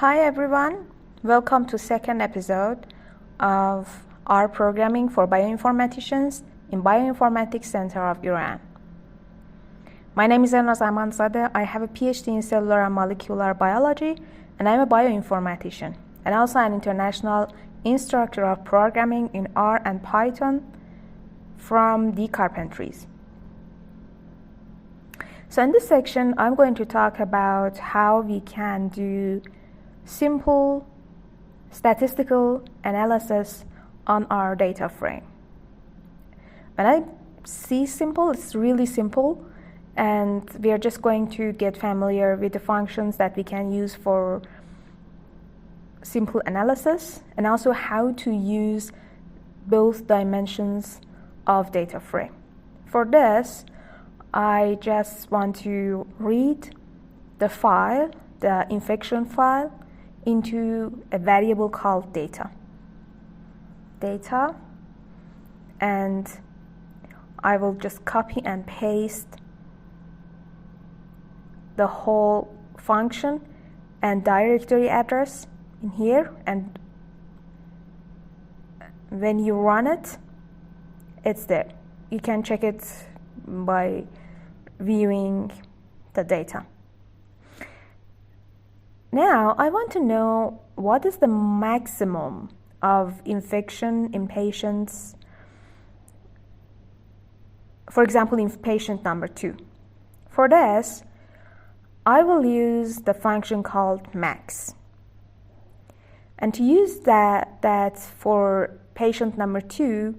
Hi everyone, welcome to second episode of our programming for bioinformaticians in Bioinformatics Center of Iran. My name is Elnaz Amanzadeh. I have a PhD in cellular and molecular biology, and I'm a bioinformatician and also an international instructor of programming in R and Python from D Carpentries. So in this section, I'm going to talk about how we can do simple statistical analysis on our data frame. When I see simple, it's really simple, and we are just going to get familiar with the functions that we can use for simple analysis and also how to use both dimensions of data frame. For this, I just want to read the file, the infection file, into a variable called data, and I will just copy and paste the whole function and directory address in here, and when you run it, it's there. You can check it by viewing the data. Now, I want to know what is the maximum of infection in patients, for example, in patient number 2. For this, I will use the function called max. And to use that for patient number 2,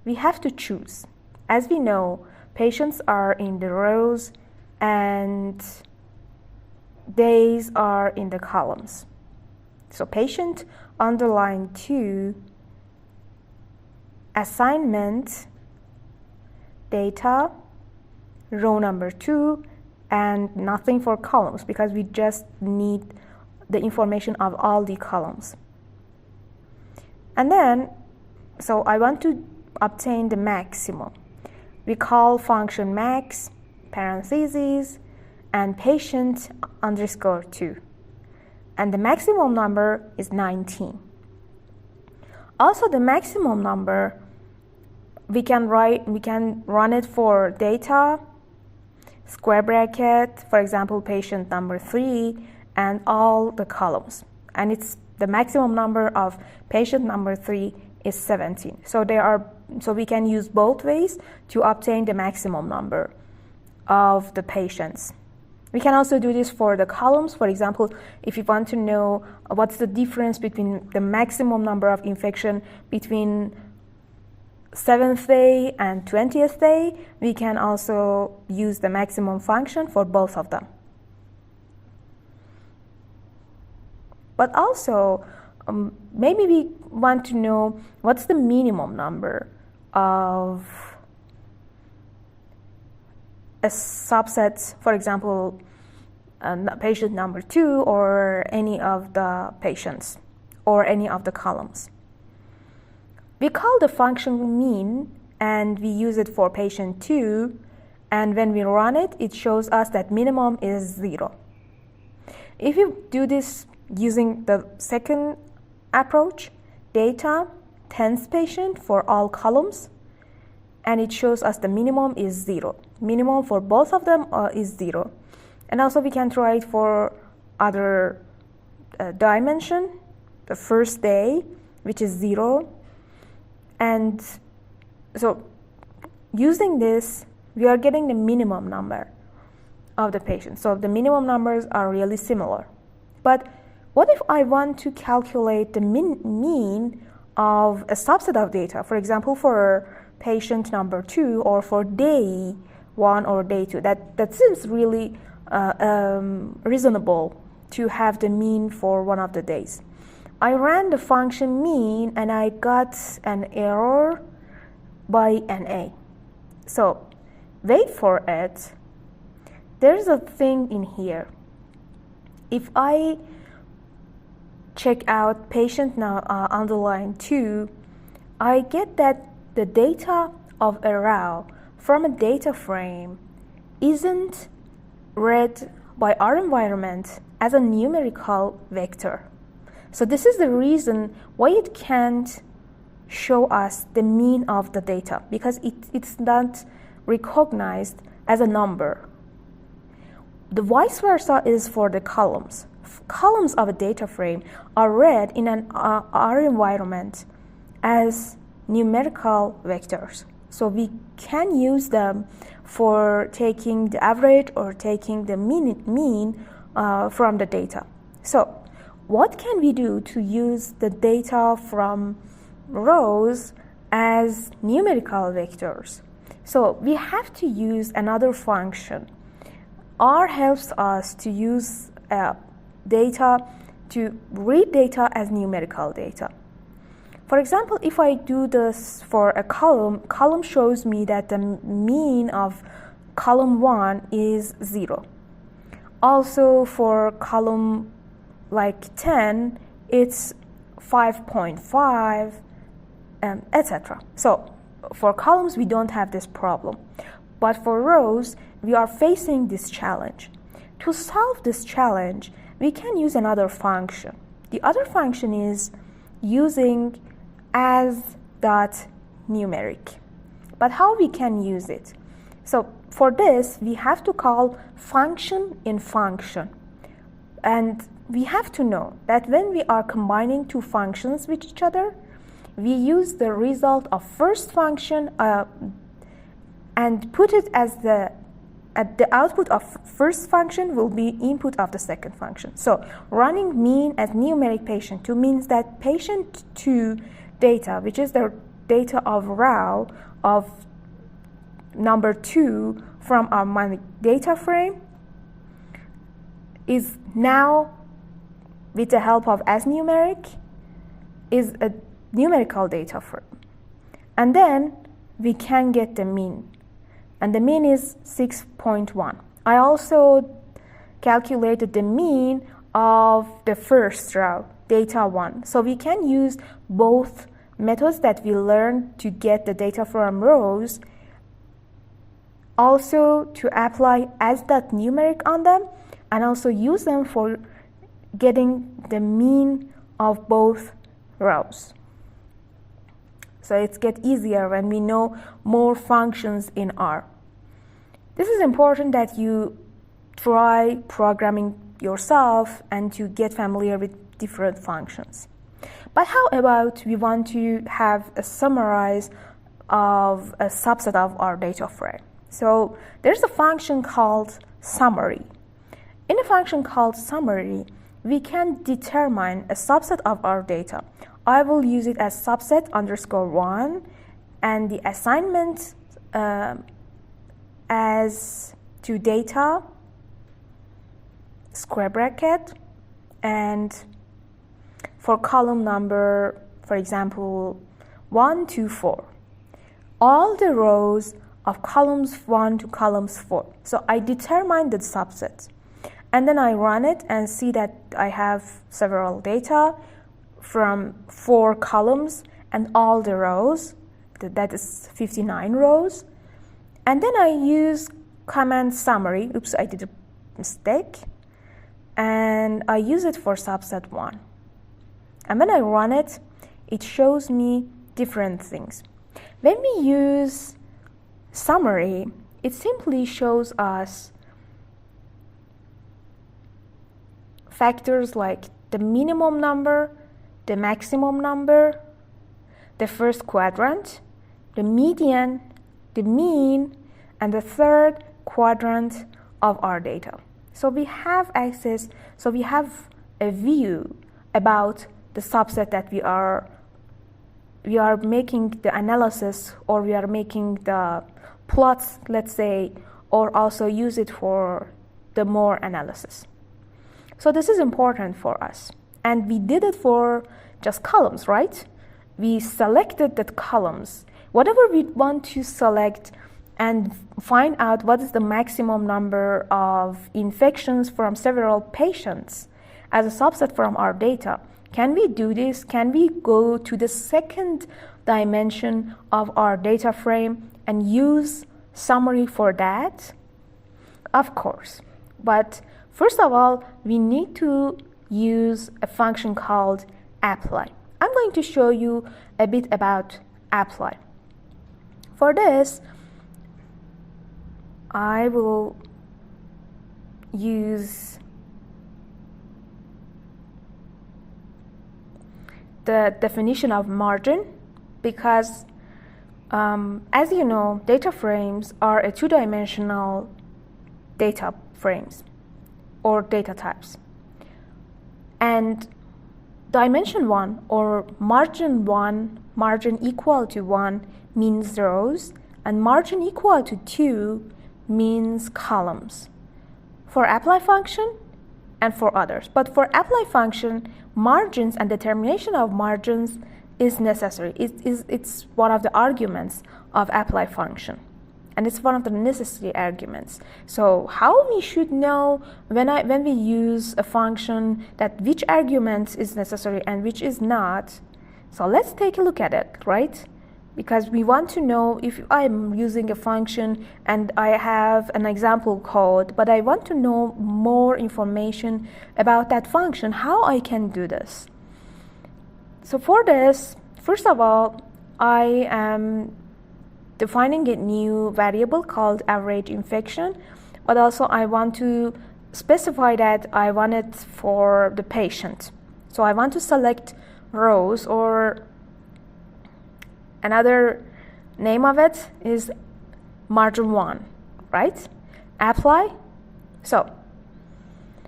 we have to choose. As we know, patients are in the rows and days are in the columns. So patient underline 2, assignment, data, row number 2, and nothing for columns because we just need the information of all the columns. And then, so I want to obtain the maximum. We call function max, parentheses, and patient underscore 2. And the maximum number is 19. Also, the maximum number, we can run it for data, square bracket, for example, patient number 3, and all the columns. And it's the maximum number of patient number 3 is 17. So we can use both ways to obtain the maximum number of the patients. We can also do this for the columns. For example, if you want to know what's the difference between the maximum number of infection between 7th day and 20th day, we can also use the maximum function for both of them. But also, maybe we want to know what's the minimum number of a subset, for example, patient number 2 or any of the patients or any of the columns. We call the function mean and we use it for patient 2, and when we run it, it shows us that minimum is 0. If you do this using the second approach, data, 10th patient for all columns, and it shows us the minimum is 0. Minimum for both of them is 0. And also we can try it for other dimension, the first day, which is 0. And so using this, we are getting the minimum number of the patient. So the minimum numbers are really similar. But what if I want to calculate the mean of a subset of data, for example, for patient number 2 or for day 1 or day 2? That seems really reasonable to have the mean for one of the days. I ran the function mean and I got an error by NA. So wait for it. There's a thing in here. If I check out patient now underline 2, I get that the data of a row from a data frame isn't read by our environment as a numerical vector. So this is the reason why it can't show us the mean of the data, because it's not recognized as a number. The vice versa is for the columns. Columns of a data frame are read in an R environment as numerical vectors. So we can use them for taking the average or taking the mean from the data. So what can we do to use the data from rows as numerical vectors? So we have to use another function. R helps us to use data to read data as numerical data. For example, if I do this for a column shows me that the mean of column 1 is 0. Also for column like 10, it's 5.5, etc. So for columns, we don't have this problem. But for rows, we are facing this challenge. To solve this challenge, we can use another function. The other function is using as.numeric. But how we can use it? So for this, we have to call function in function. And we have to know that when we are combining two functions with each other, we use the result of first function and put it as the output of first function will be input of the second function. So running mean as numeric patient 2 means that patient 2 data, which is the data of row of number 2 from our data frame, is now, with the help of as numeric, is a numerical data frame. And then we can get the mean. And the mean is 6.1. I also calculated the mean of the first row, data 1. So we can use both methods that we learned to get the data from rows, also to apply as.numeric on them, and also use them for getting the mean of both rows. So it's get easier when we know more functions in R. This is important that you try programming yourself and to get familiar with different functions. But how about we want to have a summarize of a subset of our data frame? So there's a function called summary. In a function called summary, we can determine a subset of our data. I will use it as subset _1, and the assignment as to data square bracket, and for column number, for example, 1 to 4, all the rows of columns 1 to columns 4. So I determine the subset, and then I run it and see that I have several data from 4 columns and all the rows, that is 59 rows. And then I use command summary, oops, I did a mistake, and I use it for subset 1. And when I run it, it shows me different things. When we use summary, it simply shows us factors like the minimum number, the maximum number, the first quadrant, the median, the mean, and the third quadrant of our data. So we have access, so we have a view about the subset that we are making the analysis, or we are making the plots, let's say, or also use it for the more analysis. So this is important for us. And we did it for just columns, right? We selected the columns. Whatever we want to select and find out what is the maximum number of infections from several patients as a subset from our data. Can we do this? Can we go to the second dimension of our data frame and use summary for that? Of course. But First of all, we need to use a function called apply. I'm going to show you a bit about apply. For this, I will use the definition of margin because as you know, data frames are a two-dimensional data frames or data types. And dimension 1 or margin 1, margin equal to 1 means rows, and margin equal to 2 means columns for apply function and for others. But for apply function, margins and determination of margins is necessary. It's one of the arguments of apply function, and it's one of the necessary arguments. So how we should know when we use a function that which argument is necessary and which is not. So let's take a look at it, right? Because we want to know if I'm using a function and I have an example code, but I want to know more information about that function, how I can do this. So for this, first of all, I am defining a new variable called average infection, but also I want to specify that I want it for the patient. So I want to select rows, or another name of it is margin 1, right? Apply. So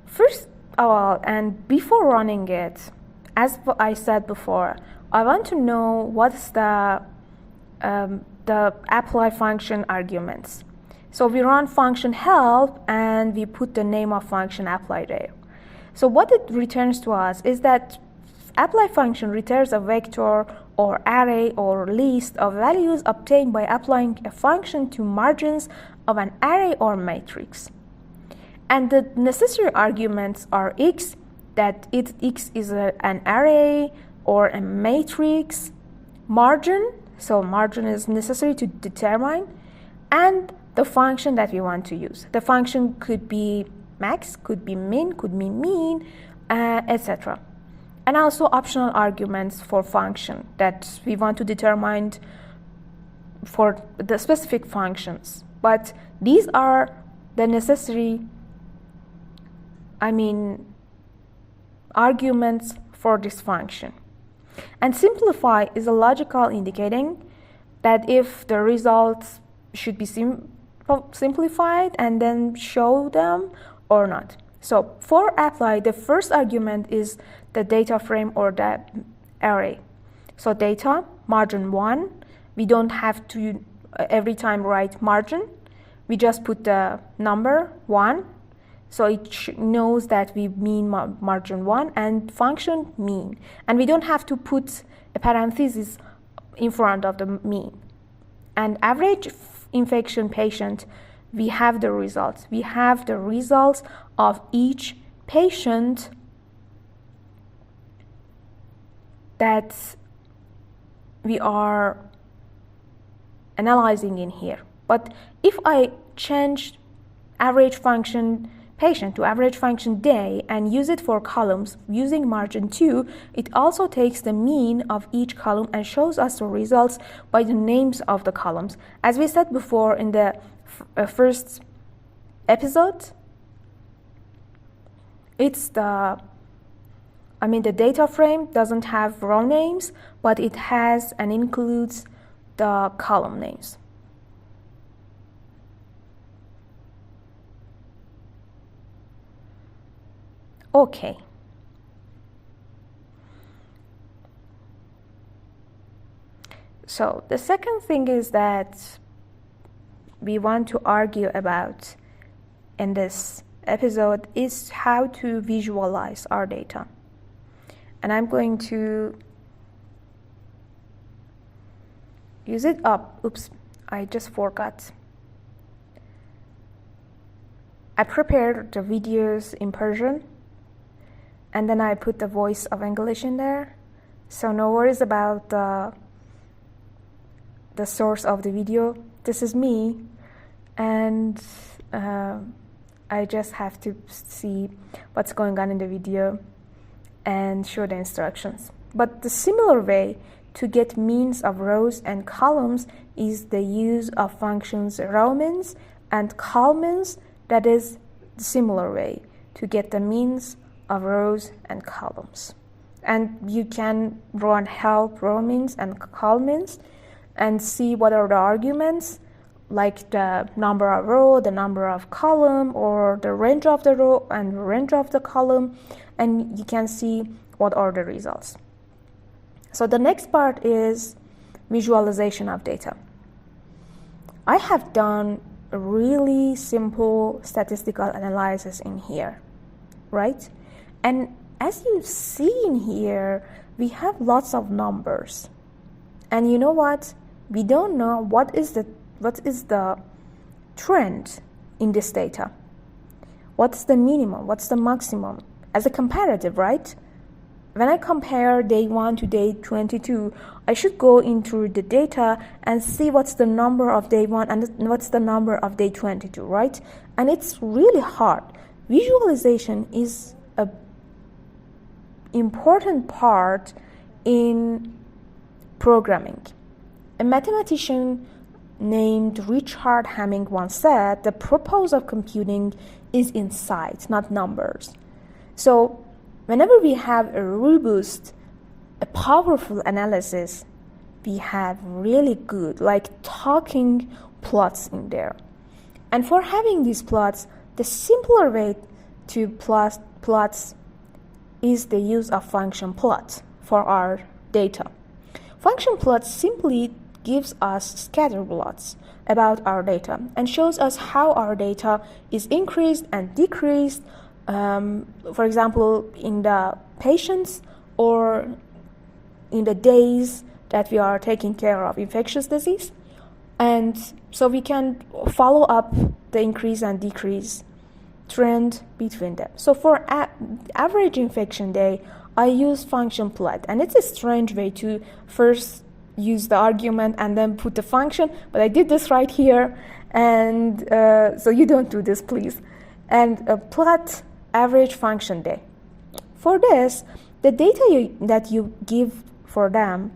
first of all, and before running it, as I said before, I want to know what's the apply function arguments. So we run function help and we put the name of function apply there. So what it returns to us is that apply function returns a vector or array or list of values obtained by applying a function to margins of an array or matrix. And the necessary arguments are x, that x is an array or a matrix, margin, so margin is necessary to determine, and the function that we want to use. The function could be max, could be min, could be mean, etc. And also optional arguments for function that we want to determine for the specific functions. But these are the necessary, arguments for this function. And simplify is a logical indicating that if the results should be simplified and then show them or not. So for apply, the first argument is the data frame or the array. So data, margin 1, we don't have to every time write margin. We just put the number 1. So it knows that we mean margin 1 and function mean. And we don't have to put a parenthesis in front of the mean. And average infection patient, we have the results. We have the results of each patient that we are analyzing in here. But if I change average function patient to average function day and use it for columns using margin 2, it also takes the mean of each column and shows us the results by the names of the columns. As we said before in the first episode, it's the data frame doesn't have row names, but it has and includes the column names. Okay. So the second thing is that we want to argue about in this episode is how to visualize our data. And I'm going to use it up. Oops, I just forgot. I prepared the videos in Persian, and then I put the voice of English in there. So no worries about the source of the video. This is me, and I just have to see what's going on in the video and show the instructions. But the similar way to get means of rows and columns is the use of functions rowmins and colmins. That is the similar way to get the means of rows and columns. And you can run help rowmins and colmins and see what are the arguments, like the number of row, the number of column, or the range of the row and range of the column, and you can see what are the results. So the next part is visualization of data. I have done a really simple statistical analysis in here, right? And as you see in here, we have lots of numbers. And you know what? We don't know what is the trend in this data. What's the minimum? What's the maximum? As a comparative, right? When I compare day 1 to day 22, I should go into the data and see what's the number of day 1 and what's the number of day 22, right? And it's really hard. Visualization is an important part in programming. A mathematician named Richard Hamming once said, the purpose of computing is insight, not numbers. So whenever we have a robust, a powerful analysis, we have really good, like talking plots in there. And for having these plots, the simpler way to plot plots is the use of function plot for our data. Function plot simply gives us scatter plots about our data and shows us how our data is increased and decreased, for example, in the patients or in the days that we are taking care of infectious disease. And so we can follow up the increase and decrease trend between them. So for average infection day, I use function plot, and it's a strange way to first use the argument and then put the function, but I did this right here, and so you don't do this, please. And plot average function day. For this, the data that you give for them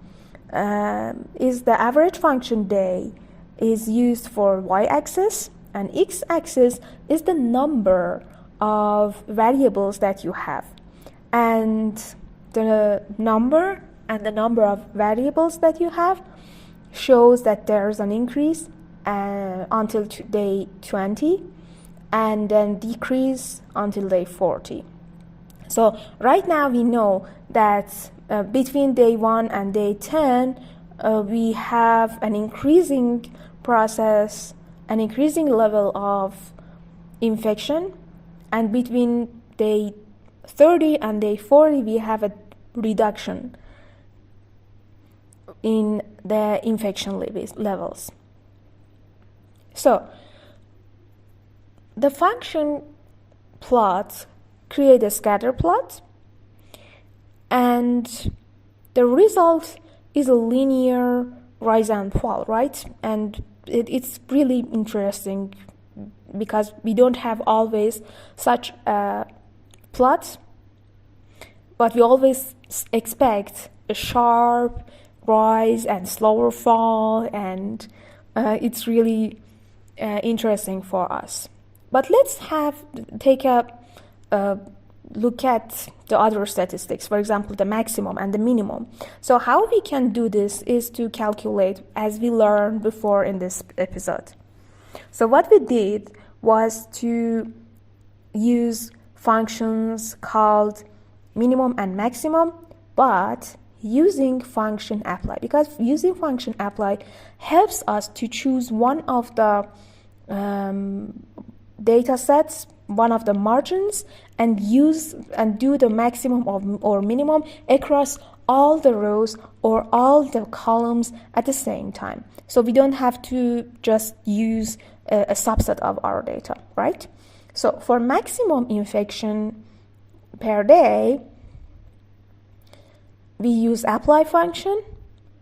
is the average function day is used for y-axis, and x-axis is the number of variables that you have. And the number and the number of variables that you have shows that there's an increase until day 20 and then decrease until day 40. So right now we know that between day 1 and day 10 we have an increasing process, an increasing level of infection, and between day 30 and day 40 we have a reduction in the infection levels. So the function plots create a scatter plot, and the result is a linear rise and fall, right? And it's really interesting because we don't have always such a plot, but we always expect a sharp rise and slower fall, and it's really interesting for us. But let's take a look at the other statistics, for example, the maximum and the minimum. So how we can do this is to calculate, as we learned before in this episode. So what we did was to use functions called minimum and maximum, but using function apply, because using function apply helps us to choose one of the data sets, one of the margins, and do the maximum or minimum across all the rows or all the columns at the same time. So we don't have to just use a subset of our data, right? So for maximum infection per day, we use apply function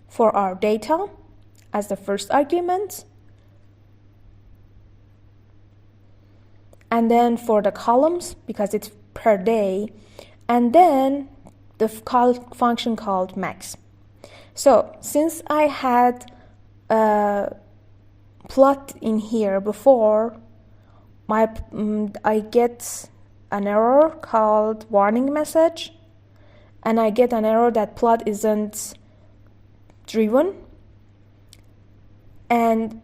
for our data as the first argument. and then for the columns, because it's per day, and then the function called max. So since I had a plot in here before, I get an error called warning message, and I get an error that plot isn't driven. And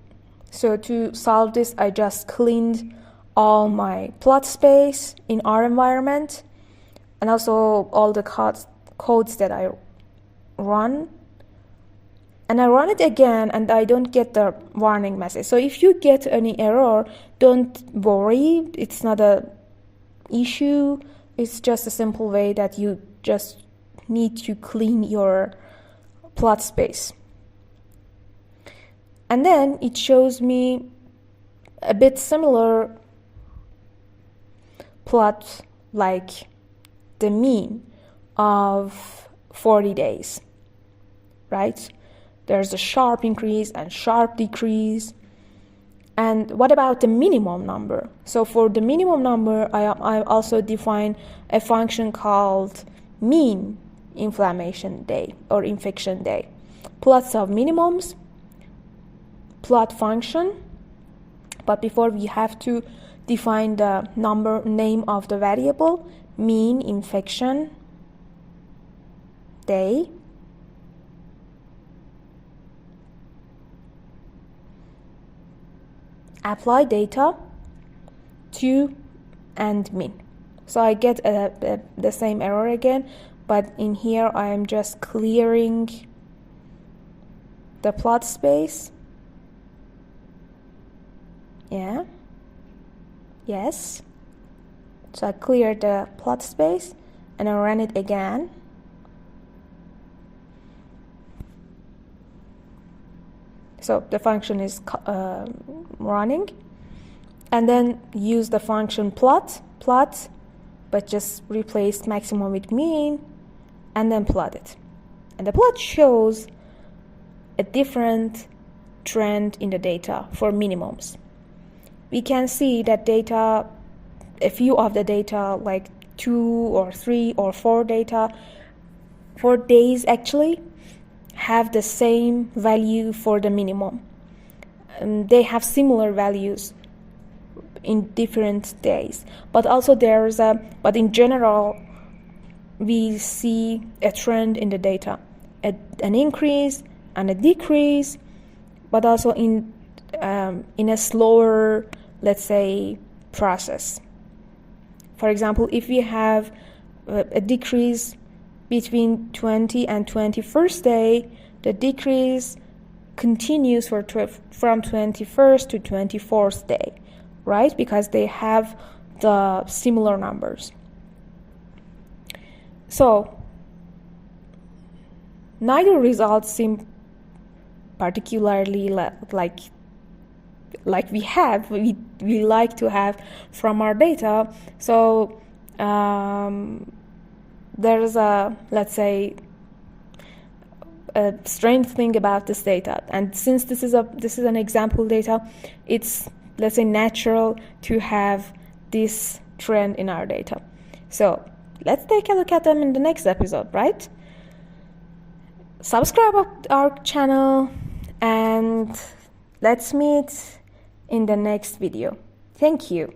so to solve this, I just cleaned all my plot space in our environment, and also all the codes that I run. And I run it again, and I don't get the warning message. So if you get any error, don't worry. It's not a issue. It's just a simple way that you just need to clean your plot space. And then it shows me a bit similar plot like the mean of 40 days, right? There's a sharp increase and sharp decrease. And what about the minimum number? So for the minimum number, I also define a function called mean inflammation day or infection day. Plots of minimums, plot function, but before we have to define the name of the variable, mean infection day. Apply data to and mean. So I get the same error again, but in here I am just clearing the plot space. Yeah. Yes. So I cleared the plot space and I ran it again. So the function is running, and then use the function plot, but just replace maximum with mean, and then plot it. And the plot shows a different trend in the data for minimums. We can see that data, a few of the data, like 2 or 3 or 4 days actually, have the same value for the minimum. They have similar values in different days, but also but in general we see a trend in the data, an increase and a decrease, but also in a slower, let's say, process. For example, if we have a decrease between 20 and 21st day, the decrease continues from 21st to 24th day, right? Because they have the similar numbers. So neither results seem particularly like we like to have from our data. So there's a, let's say, a strange thing about this data, and since this is an example data, it's, let's say, natural to have this trend in our data. So let's take a look at them in the next episode, right? Subscribe to our channel and let's meet in the next video. Thank you.